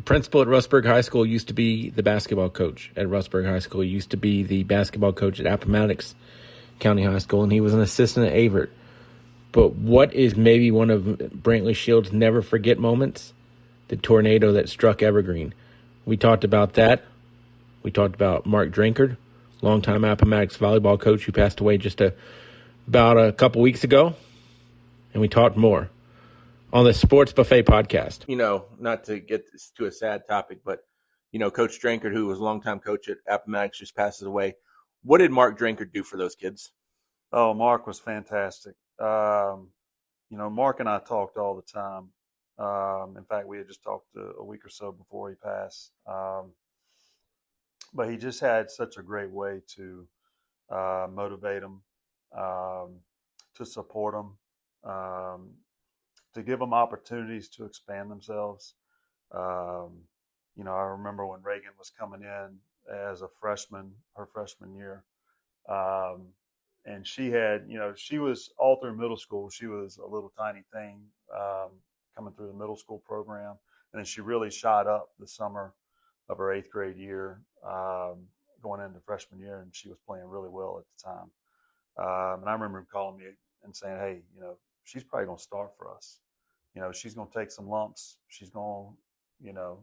principal at Rustburg High School used to be the basketball coach at Rustburg High School. He used to be the basketball coach at Appomattox County High School, and he was an assistant at Avert. But what is maybe one of Brantley Shields' never forget moments? The tornado that struck Evergreen. We talked about that. We talked about Mark Drinkard, longtime Appomattox volleyball coach who passed away just about a couple weeks ago. And we talked more on the Sports Buffet podcast. You know, not to get this to a sad topic, but, you know, Coach Drinkard, who was a longtime coach at Appomattox, just passes away. What did Mark Drinkard do for those kids? Oh, Mark was fantastic. You know, Mark and I talked all the time. In fact, we had just talked a week or so before he passed. But he just had such a great way to motivate them, to support them, to give them opportunities to expand themselves. You know, I remember when Reagan was coming in as a freshman, her freshman year. And she had, you know, she was all through middle school. She was a little tiny thing coming through the middle school program. And then she really shot up the summer of her 8th grade year, going into freshman year. And she was playing really well at the time. And I remember him calling me and saying, hey, you know, she's probably going to start for us. You know, she's going to take some lumps. She's going to, you know,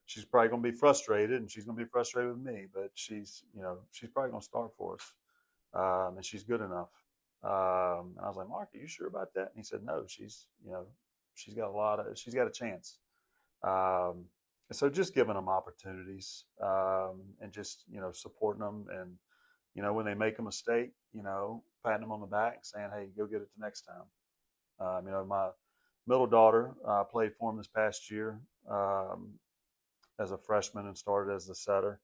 she's probably going to be frustrated, and she's going to be frustrated with me, but she's probably going to start for us. And she's good enough. And I was like, Mark, are you sure about that? And he said, no, she's got a chance. And so just giving them opportunities, and just, you know, supporting them. And, you know, when they make a mistake, you know, patting them on the back, saying, hey, go get it the next time. You know, my middle daughter played for him this past year as a freshman and started as the setter,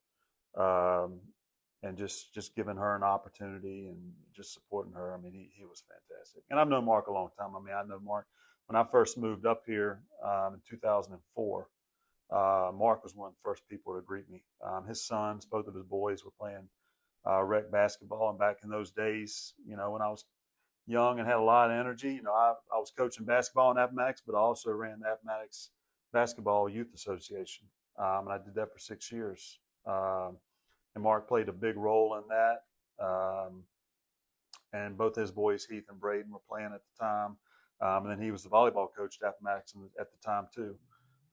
and just giving her an opportunity and just supporting her. I mean, he was fantastic. And I've known Mark a long time. I mean, I know Mark when I first moved up here in 2004. Mark was one of the first people to greet me. His sons, both of his boys, were playing rec basketball, and back in those days, you know, when I was young and had a lot of energy, you know, I was coaching basketball in Appomattox, but I also ran the Appomattox Basketball Youth Association. And I did that for 6 years. And Mark played a big role in that. And both his boys, Heath and Braden, were playing at the time. And then he was the volleyball coach at Appomattox at the time too.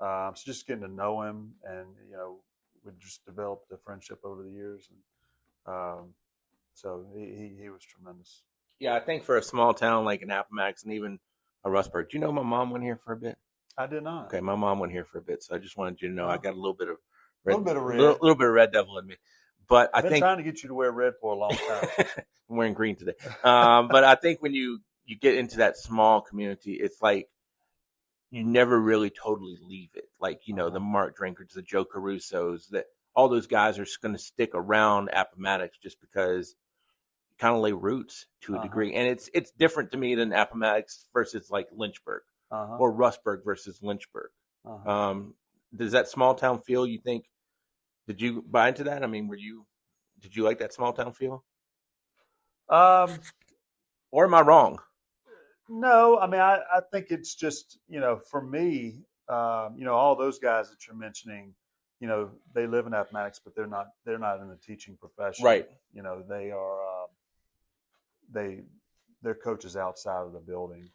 So just getting to know him, and, you know, we just developed a friendship over the years. And so he was tremendous. Yeah, I think for a small town like an Appomattox and even a Rustburg. Do you know my mom went here for a bit? I did not. Okay, my mom went here for a bit, so I just wanted you to know I got a little bit of red, little bit of Red Devil in me. But I've been trying to get you to wear red for a long time. I'm wearing green today. But I think when you get into that small community, it's like you never really totally leave it. Like, you know, the Mark Drinkards, the Joe Carusos, that all those guys are going to stick around Appomattox just because you kind of lay roots to a degree. And it's different to me than Appomattox versus like Lynchburg or Rustburg versus Lynchburg. Does that small town feel, you think, did you buy into that? I mean, did you like that small town feel? Or am I wrong? No, I mean, I think it's just, you know, for me, you know, all those guys that you're mentioning, you know, they live in Appomattox, but they're not in the teaching profession. Right. You know, they are, they're coaches outside of the building.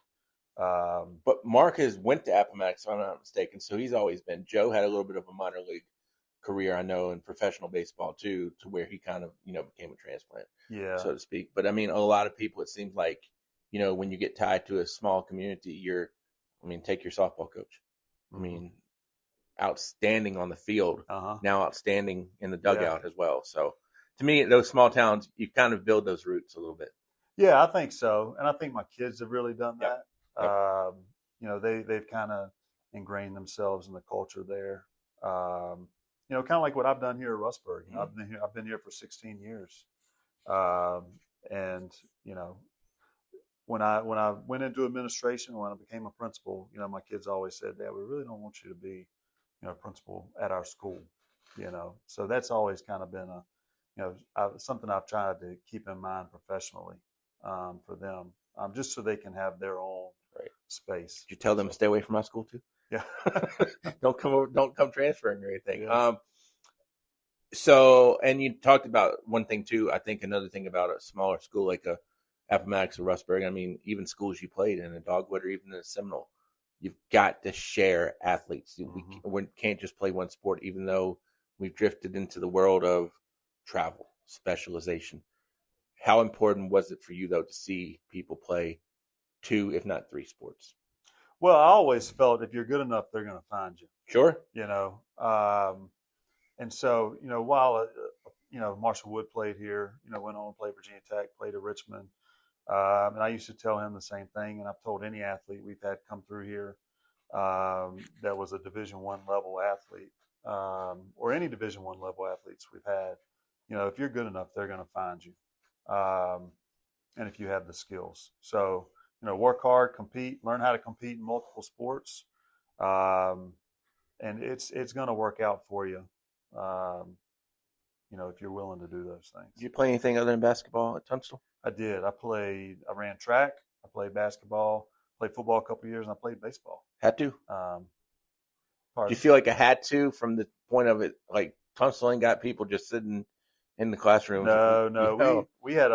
But Mark went to Appomattox, if I'm not mistaken, so he's always been. Joe had a little bit of a minor league career, I know, in professional baseball too, to where he kind of, you know, became a transplant, so to speak. But I mean, a lot of people, it seems like, you know, when you get tied to a small community, take your softball coach. I mean, outstanding on the field, now outstanding in the dugout as well. So to me, those small towns, you kind of build those roots a little bit. Yeah, I think so. And I think my kids have really done that. Yep. You know, they've kind of ingrained themselves in the culture there. You know, kind of like what I've done here at Rustburg. You know, I've been here for 16 years. And, you know, when I went into administration, when I became a principal, you know, my kids always said, Dad, we really don't want you to be, you know, principal at our school, you know. So that's always kind of been something I've tried to keep in mind professionally for them, just so they can have their own space. Did you tell them to stay away from my school too? Yeah. Don't come transferring or anything. Yeah. So, and you talked about one thing too. I think another thing about a smaller school like a Appomattox or Rustburg. I mean, even schools you played in, a Dogwood or even in a Seminole, you've got to share athletes. We can't just play one sport, even though we've drifted into the world of travel specialization. How important was it for you though to see people play 2, if not 3 sports? Well, I always felt if you're good enough, they're going to find you. Sure. You know, and so while Marshall Wood played here, went on to play Virginia Tech, played at Richmond, and I used to tell him the same thing, and I've told any athlete we've had come through here that was a Division I level athlete, or any Division I level athletes we've had. If you're good enough, they're going to find you, and if you have the skills. So work hard, compete, learn how to compete in multiple sports, and it's going to work out for you. If you're willing to do those things. Did you play anything other than basketball at Tunstall? I did. I ran track. I played basketball, played football a couple of years, and I played baseball. Had to? Do you feel like I had to from the point of it, like Tunstall ain't got people just sitting in the classroom? No. We had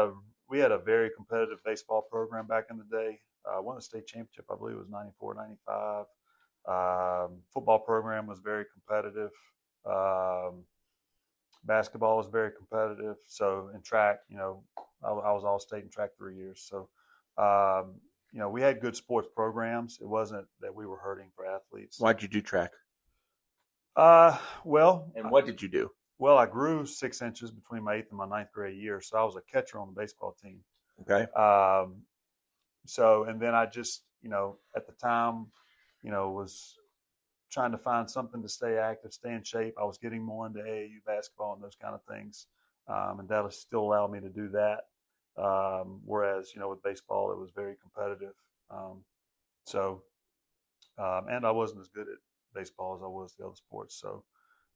a very competitive baseball program back in the day. Won the state championship, I believe it was 94, 95. Football program was very competitive. Basketball was very competitive. So in track, I was all state in track 3 years. So, we had good sports programs. It wasn't that we were hurting for athletes. Why'd you do track? Well. And what did you do? Well, I grew 6 inches between my 8th and my 9th grade year. So I was a catcher on the baseball team. Okay. And then I just, at the time, was trying to find something to stay active, stay in shape. I was getting more into AAU basketball and those kind of things. And that still allowed me to do that. Whereas, with baseball, it was very competitive. And I wasn't as good at baseball as I was the other sports. So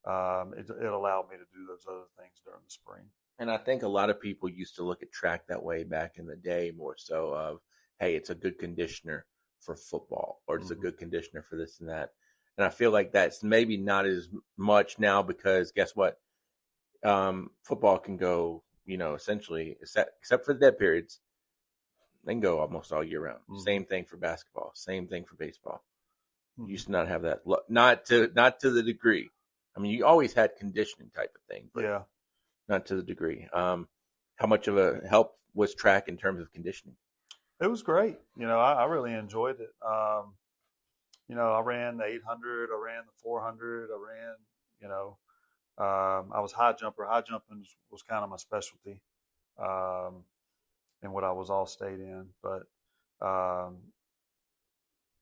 it allowed me to do those other things during the spring. And I think a lot of people used to look at track that way back in the day, more so of, hey, it's a good conditioner for football, or it's a good conditioner for this and that. And I feel like that's maybe not as much now because guess what? Football can go, essentially, except for the dead periods, they can go almost all year round. Same thing for basketball. Same thing for baseball. You used to not have that, not to the degree. I mean, you always had conditioning type of thing, but not to the degree. How much of a help was track in terms of conditioning? It was great. I really enjoyed it. I ran the 800, I ran the 400, I ran, I was high jumper. High jumping was kind of my specialty, and what I was all state in. But it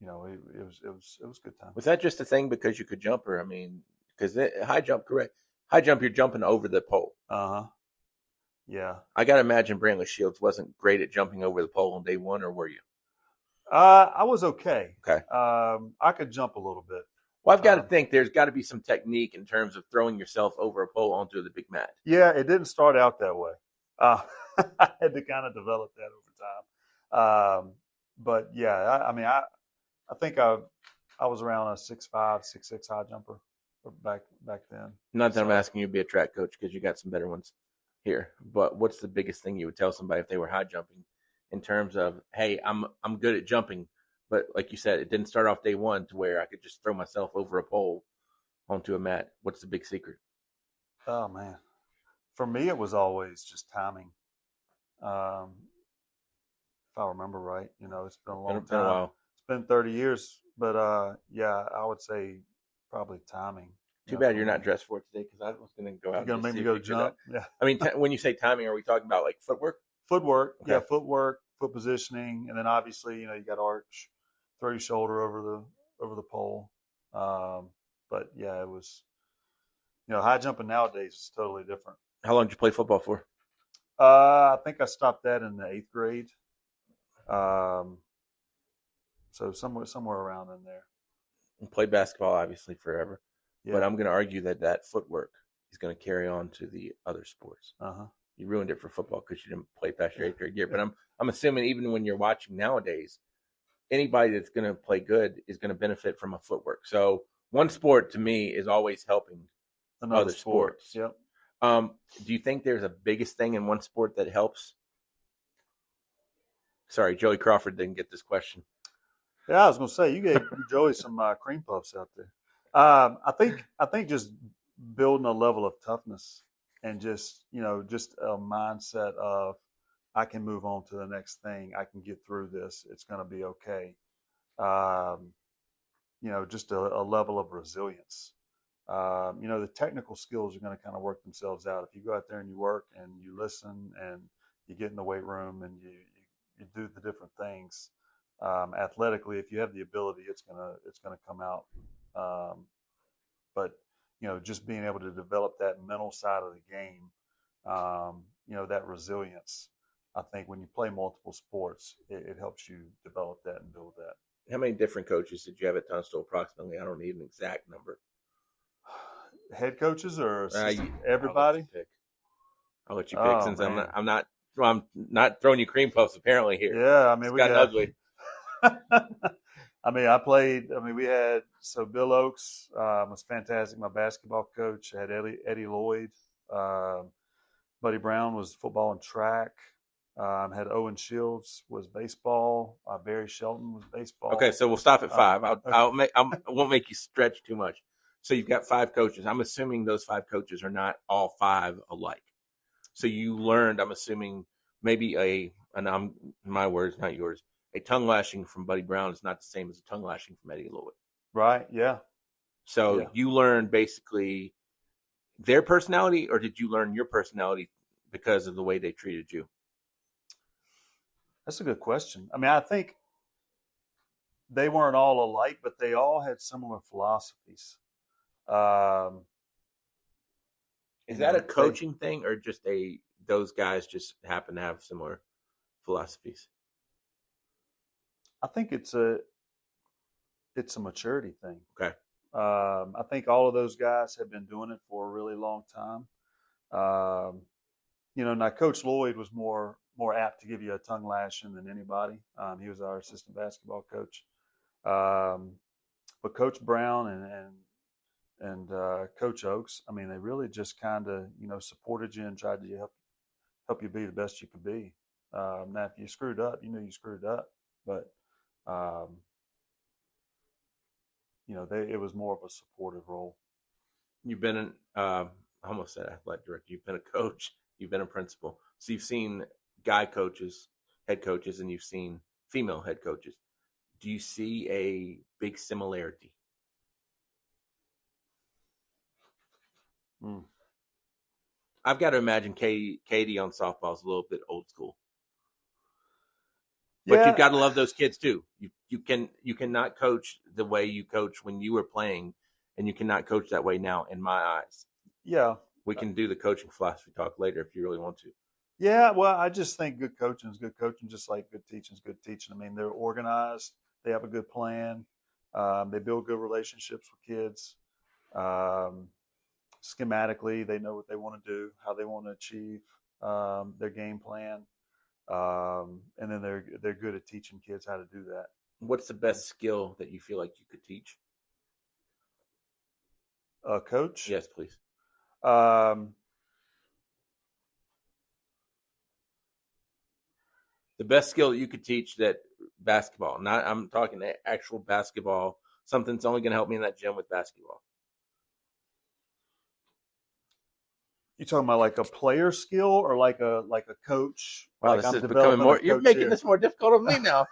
was a good time. Was that just a thing because you could jump, or I mean, because high jump, correct? High jump, you're jumping over the pole. Yeah. I gotta imagine Brantley Shields wasn't great at jumping over the pole on day one, or were you? I was okay. Okay. I could jump a little bit. Well, I've got to think there's got to be some technique in terms of throwing yourself over a pole onto the big mat. Yeah, it didn't start out that way. I had to kind of develop that over time. But yeah, I think I was around a 6'5", 6'6" high jumper back then. Not that I'm asking you to be a track coach because you got some better ones here. But what's the biggest thing you would tell somebody if they were high jumping in terms of, hey, I'm good at jumping, but like you said, it didn't start off day one to where I could just throw myself over a pole onto a mat. What's the big secret? Oh man, for me it was always just timing. If I remember right, it's been a long time. Been a while. It's been 30 years, but yeah, I would say probably timing. Too bad you're not dressed for it today because I was going to go out. You're going to make me go jump? Yeah. I mean, when you say timing, are we talking about like footwork? Footwork, okay. Yeah, footwork, foot positioning, and then obviously, you got arch, throw your shoulder over the pole. But yeah, it was, high jumping nowadays is totally different. How long did you play football for? I think I stopped that in the 8th grade. So somewhere around in there. And played basketball obviously forever, yeah. But I'm going to argue that footwork is going to carry on to the other sports. You ruined it for football because you didn't play past your 8th grade year. But I'm assuming even when you're watching nowadays, anybody that's going to play good is going to benefit from a footwork. So one sport to me is always helping Another other sport. sports. Yep. Do you think there's a biggest thing in one sport that helps? Sorry, Joey Crawford didn't get this question. Yeah, I was going to say you gave Joey some cream puffs out there. I think just building a level of toughness and just a mindset of I can move on to the next thing. I can get through this. It's going to be okay. Just a level of resilience. The technical skills are going to kind of work themselves out. If you go out there and you work and you listen and you get in the weight room and you do the different things, athletically, if you have the ability, it's gonna come out. But just being able to develop that mental side of the game, that resilience. I think when you play multiple sports, it helps you develop that and build that. How many different coaches did you have at Tunstall approximately? I don't need an exact number. Head coaches or everybody? I'll let you pick since man. I'm not throwing you cream puffs apparently here. Yeah, I mean we got ugly. We had Bill Oakes was fantastic. My basketball coach. I had Eddie Lloyd. Buddy Brown was football and track. Had Owen Shields was baseball. Barry Shelton was baseball. Okay, so we'll stop at 5. I won't make you stretch too much. So you've got 5 coaches. I'm assuming those 5 coaches are not all 5 alike. So you learned, I'm assuming, maybe my words, not yours, a tongue lashing from Buddy Brown is not the same as a tongue lashing from Eddie Lloyd. Right, yeah. So you learned basically their personality, or did you learn your personality because of the way they treated you? That's a good question. I mean, I think they weren't all alike, but they all had similar philosophies. Is that a coaching thing, or just those guys just happen to have similar philosophies? I think it's a maturity thing. Okay. I think all of those guys have been doing it for a really long time. Now Coach Lloyd was more apt to give you a tongue lashing than anybody. He was our assistant basketball coach. But Coach Brown and Coach Oakes, I mean, they really just kind of, supported you and tried to help you be the best you could be. Now, if you screwed up, you screwed up, but it was more of a supportive role. You've been I almost said athletic director. You've been a coach. You've been a principal. So you've seen guy coaches, head coaches, and you've seen female head coaches. Do you see a big similarity? I've got to imagine Katie on softball is a little bit old school. But you've got to love those kids too. You cannot coach the way you coach when you were playing, and you cannot coach that way now, in my eyes. Yeah. We can do the coaching philosophy talk later if you really want to. Yeah, well, I just think good coaching is good coaching, just like good teaching is good teaching. I mean, they're organized. They have a good plan. They build good relationships with kids. Schematically, they know what they want to do, how they want to achieve their game plan. And then they're good at teaching kids how to do that. What's the best skill that you feel like you could teach? Coach? Yes, please. The best skill that you could teach that basketball. I'm talking actual basketball. Something that's only going to help me in that gym with basketball. You talking about like a player skill or like a coach? Wow, like this is becoming more. You're making this more difficult on me now.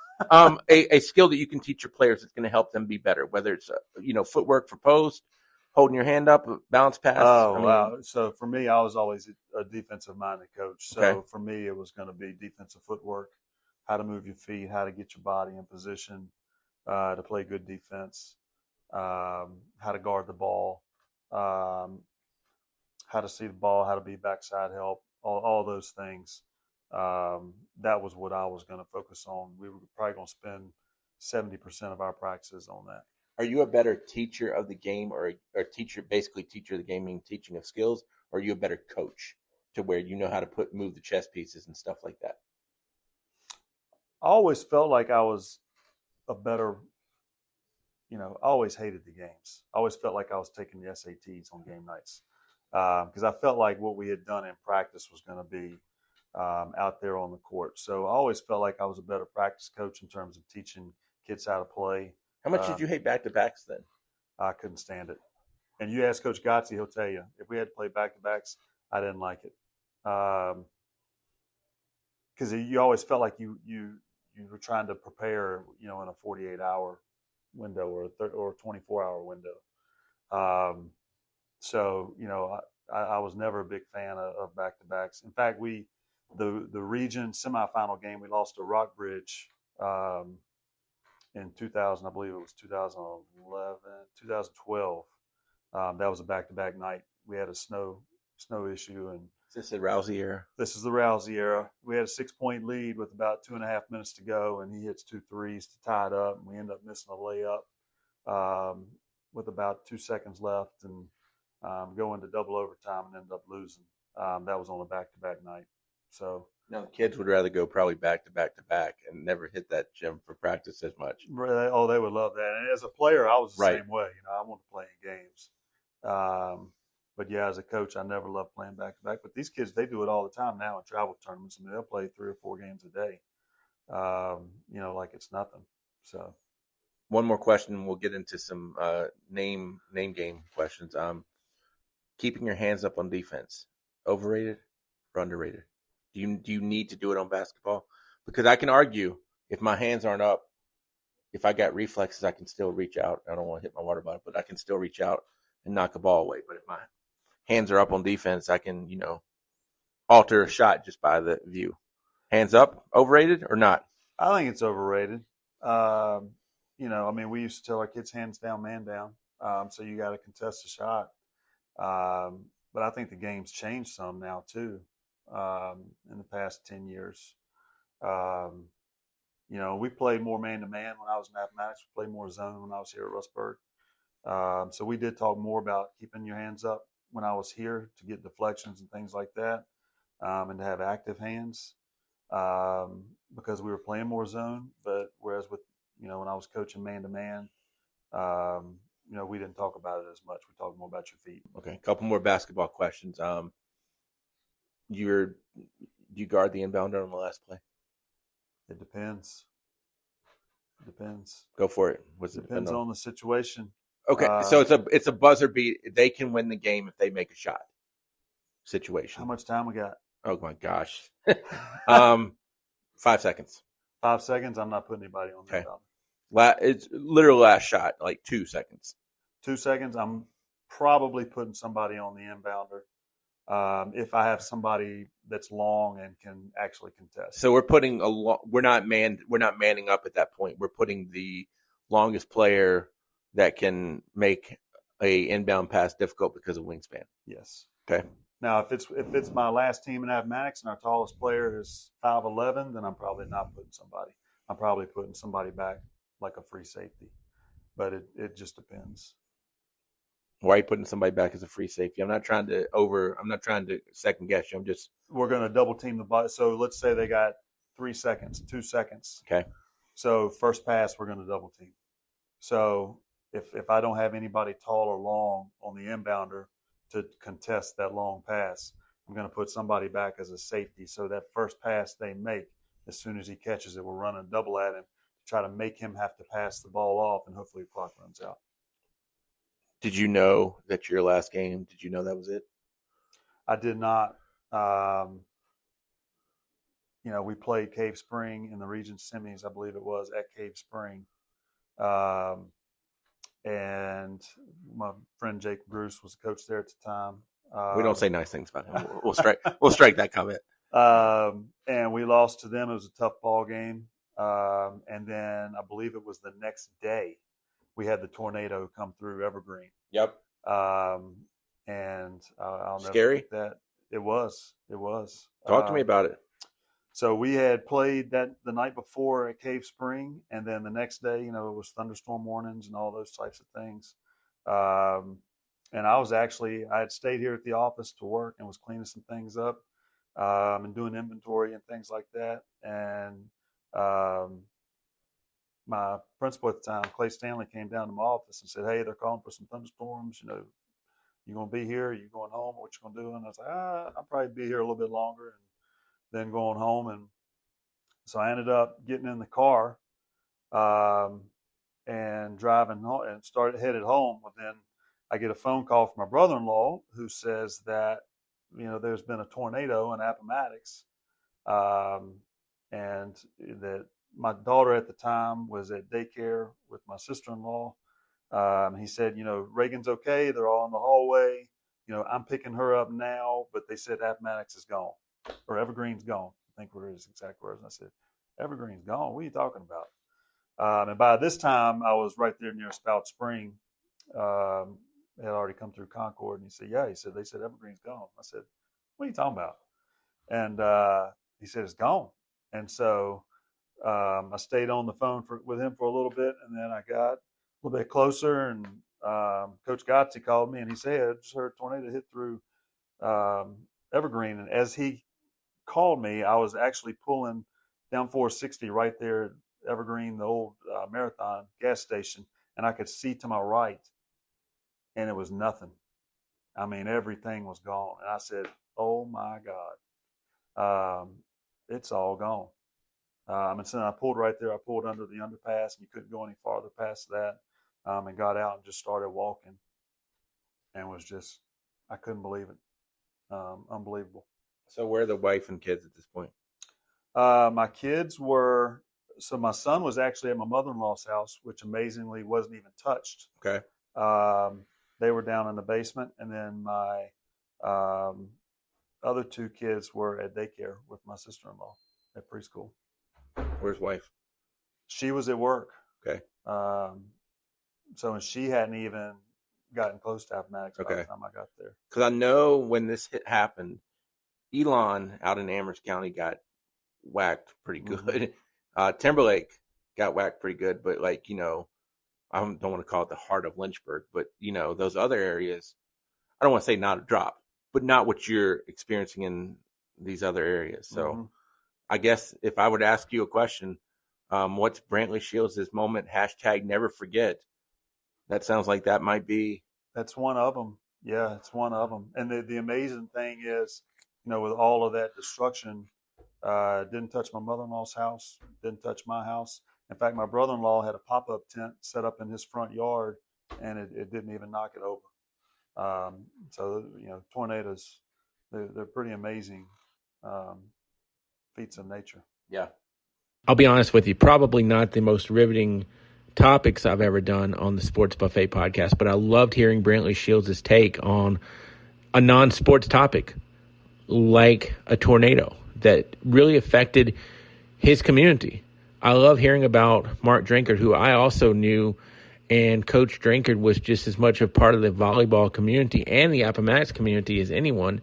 A skill that you can teach your players that's going to help them be better. Whether it's footwork for post, holding your hand up, bounce pass. Wow. So for me, I was always a defensive minded coach. So for me, it was going to be defensive footwork, how to move your feet, how to get your body in position to play good defense, how to guard the ball. How to see the ball, how to be backside help, all those things. That was what I was going to focus on. We were probably going to spend 70% of our practices on that. Are you a better teacher of the game or teacher of the game, meaning teaching of skills, or are you a better coach to where you know how to move the chess pieces and stuff like that? I always felt like I was a better, I always hated the games. I always felt like I was taking the SATs on game nights because I felt like what we had done in practice was going to be out there on the court. So I always felt like I was a better practice coach in terms of teaching kids how to play. How much did you hate back-to-backs then? I couldn't stand it. And you ask Coach Gotze, he'll tell you, if we had to play back-to-backs, I didn't like it. Because you always felt like you were trying to prepare, in a 48-hour window or a 24-hour window. So, I was never a big fan of back-to-backs. In fact, the region semifinal game, we lost to Rockbridge in 2000, I believe it was 2012. That was a back-to-back night. We had a snow issue, and Is this the Rousey era? this is the Rousey era. We had a 6-point lead with about 2.5 minutes to go, and he hits 2 threes to tie it up, and we end up missing a layup with about 2 seconds left, and go into double overtime and end up losing. That was on a back-to-back night. So No, kids would rather go probably back-to-back and never hit that gym for practice as much. oh, they would love that. And as a player, I was the Right. same way. I wanted to play in games. But yeah, as a coach, I never loved playing back-to-back. But these kids, they do it all the time now in travel tournaments. I mean, they'll play 3 or 4 games a day, like it's nothing. So One more question, and we'll get into some name game questions. Keeping your hands up on defense, overrated or underrated? Do you need to do it on basketball? Because I can argue if my hands aren't up, if I got reflexes, I can still reach out. I don't want to hit my water bottle, but I can still reach out and knock a ball away. But if my hands are up on defense, I can, alter a shot just by the view. Hands up, overrated or not? I think it's overrated. We used to tell our kids hands down, man down. So you got to contest the shot. But I think the game's changed some now too. In the past 10 years, we played more man-to-man when I was in Appomattox. We played more zone when I was here at Rustburg. So we did talk more about keeping your hands up when I was here to get deflections and things like that, and to have active hands because we were playing more zone. But whereas with, when I was coaching man-to-man, we didn't talk about it as much. We talked more about your feet. Okay, a couple more basketball questions. Do you guard the inbounder on the last play? It depends. Go for it. Depends on the situation. Okay, so it's a buzzer beat. They can win the game if they make a shot. Situation. How much time we got? Oh my gosh. 5 seconds. 5 seconds. I'm not putting anybody on the inbounder. It's literal last shot, like 2 seconds. 2 seconds. I'm probably putting somebody on the inbounder. If I have somebody that's long and can actually contest. So we're not manning up at that point. We're putting the longest player that can make a inbound pass difficult because of wingspan. Yes. Okay. Now, if it's my last team in Appomattox and our tallest player is 5'11", then I'm probably not putting somebody. I'm probably putting somebody back like a free safety. But it just depends. Why are you putting somebody back as a free safety? I'm not trying to second guess you. We're going to double team the ball. So let's say they got 3 seconds, 2 seconds. Okay. So first pass, we're going to double team. So if I don't have anybody tall or long on the inbounder to contest that long pass, I'm going to put somebody back as a safety. So that first pass they make, as soon as he catches it, we're running double at him to try to make him have to pass the ball off, and hopefully the clock runs out. Did you know that your last game, did you know that was it? I did not. We played Cave Spring in the region semis, I believe it was, at Cave Spring. And my friend Jake Bruce was the coach there at the time. We don't say nice things about him. We'll strike that comment. And we lost to them. It was a tough ball game. And then I believe it was the next day we had the tornado come through Evergreen. Yep. And I'll never Scary? forget that. It was. Talk to me about it. So we had played that the night before at Cave Spring, and then the next day, it was thunderstorm warnings and all those types of things. And I had stayed here at the office to work and was cleaning some things up and doing inventory and things like that. And my principal at the time, Clay Stanley, came down to my office and said, "Hey, they're calling for some thunderstorms. You know, you gonna be here? You going home? What you gonna do?" And I was like, "I'll probably be here a little bit longer, and then going home." And so I ended up getting in the car and driving home and headed home. But then I get a phone call from my brother-in-law who says that, you know, there's been a tornado in Appomattox, and that my daughter at the time was at daycare with my sister-in-law. He said, you know, Reagan's okay. They're all in the hallway. You know, I'm picking her up now, but they said Appomattox is gone, or Evergreen's gone. I think were his exact words. And I said, Evergreen's gone? What are you talking about? And by this time, I was right there near Spout Spring. Had already come through Concord, and he said, "Yeah." He said, "They said Evergreen's gone." I said, "What are you talking about?" And he said, "It's gone." And so I stayed on the phone with him for a little bit, and then I got a little bit closer, and Coach Gotze called me, and he said, "I just heard a tornado hit through Evergreen." And as he called me, I was actually pulling down 460 right there at Evergreen, the old Marathon gas station, and I could see to my right, and it was nothing. I mean, everything was gone. And I said, "Oh my God, it's all gone." And so I pulled right there. I pulled under the underpass, and you couldn't go any farther past that, and got out and just started walking, and was just, I couldn't believe it. Unbelievable. So where are the wife and kids at this point? My kids were, so my son was actually at my mother-in-law's house, which amazingly wasn't even touched. Okay. They were down in the basement, and then my other two kids were at daycare with my sister-in-law at preschool. Where's wife? She was at work. Okay. So she hadn't even gotten close to Appomattox by the time I got there. Because I know when this happened, Elon out in Amherst County got whacked pretty good. Mm-hmm. Timberlake got whacked pretty good, but like, you know, I don't want to call it the heart of Lynchburg, but you know, those other areas, I don't want to say not a drop, but not what you're experiencing in these other areas. So I guess if I would ask you a question, what's Brantley Shields' moment, #never forget? That sounds like that might be. That's one of them. Yeah, it's one of them. And the amazing thing is, you know, with all of that destruction, didn't touch my mother-in-law's house, didn't touch my house. In fact, my brother-in-law had a pop-up tent set up in his front yard, and it didn't even knock it over. So, you know, tornadoes, they're pretty amazing feats of nature. Yeah. I'll be honest with you, probably not the most riveting topics I've ever done on the Sports Buffet podcast, but I loved hearing Brantley Shields' take on a non-sports topic like a tornado that really affected his community. I love hearing about Mark Drinkard, who I also knew, and Coach Drinkard was just as much a part of the volleyball community and the Appomattox community as anyone.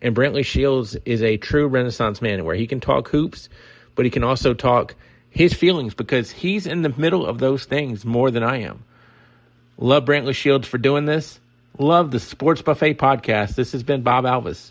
And Brantley Shields is a true Renaissance man where he can talk hoops, but he can also talk his feelings because he's in the middle of those things more than I am. Love Brantley Shields for doing this. Love the Sports Buffet podcast. This has been Bob Alvis.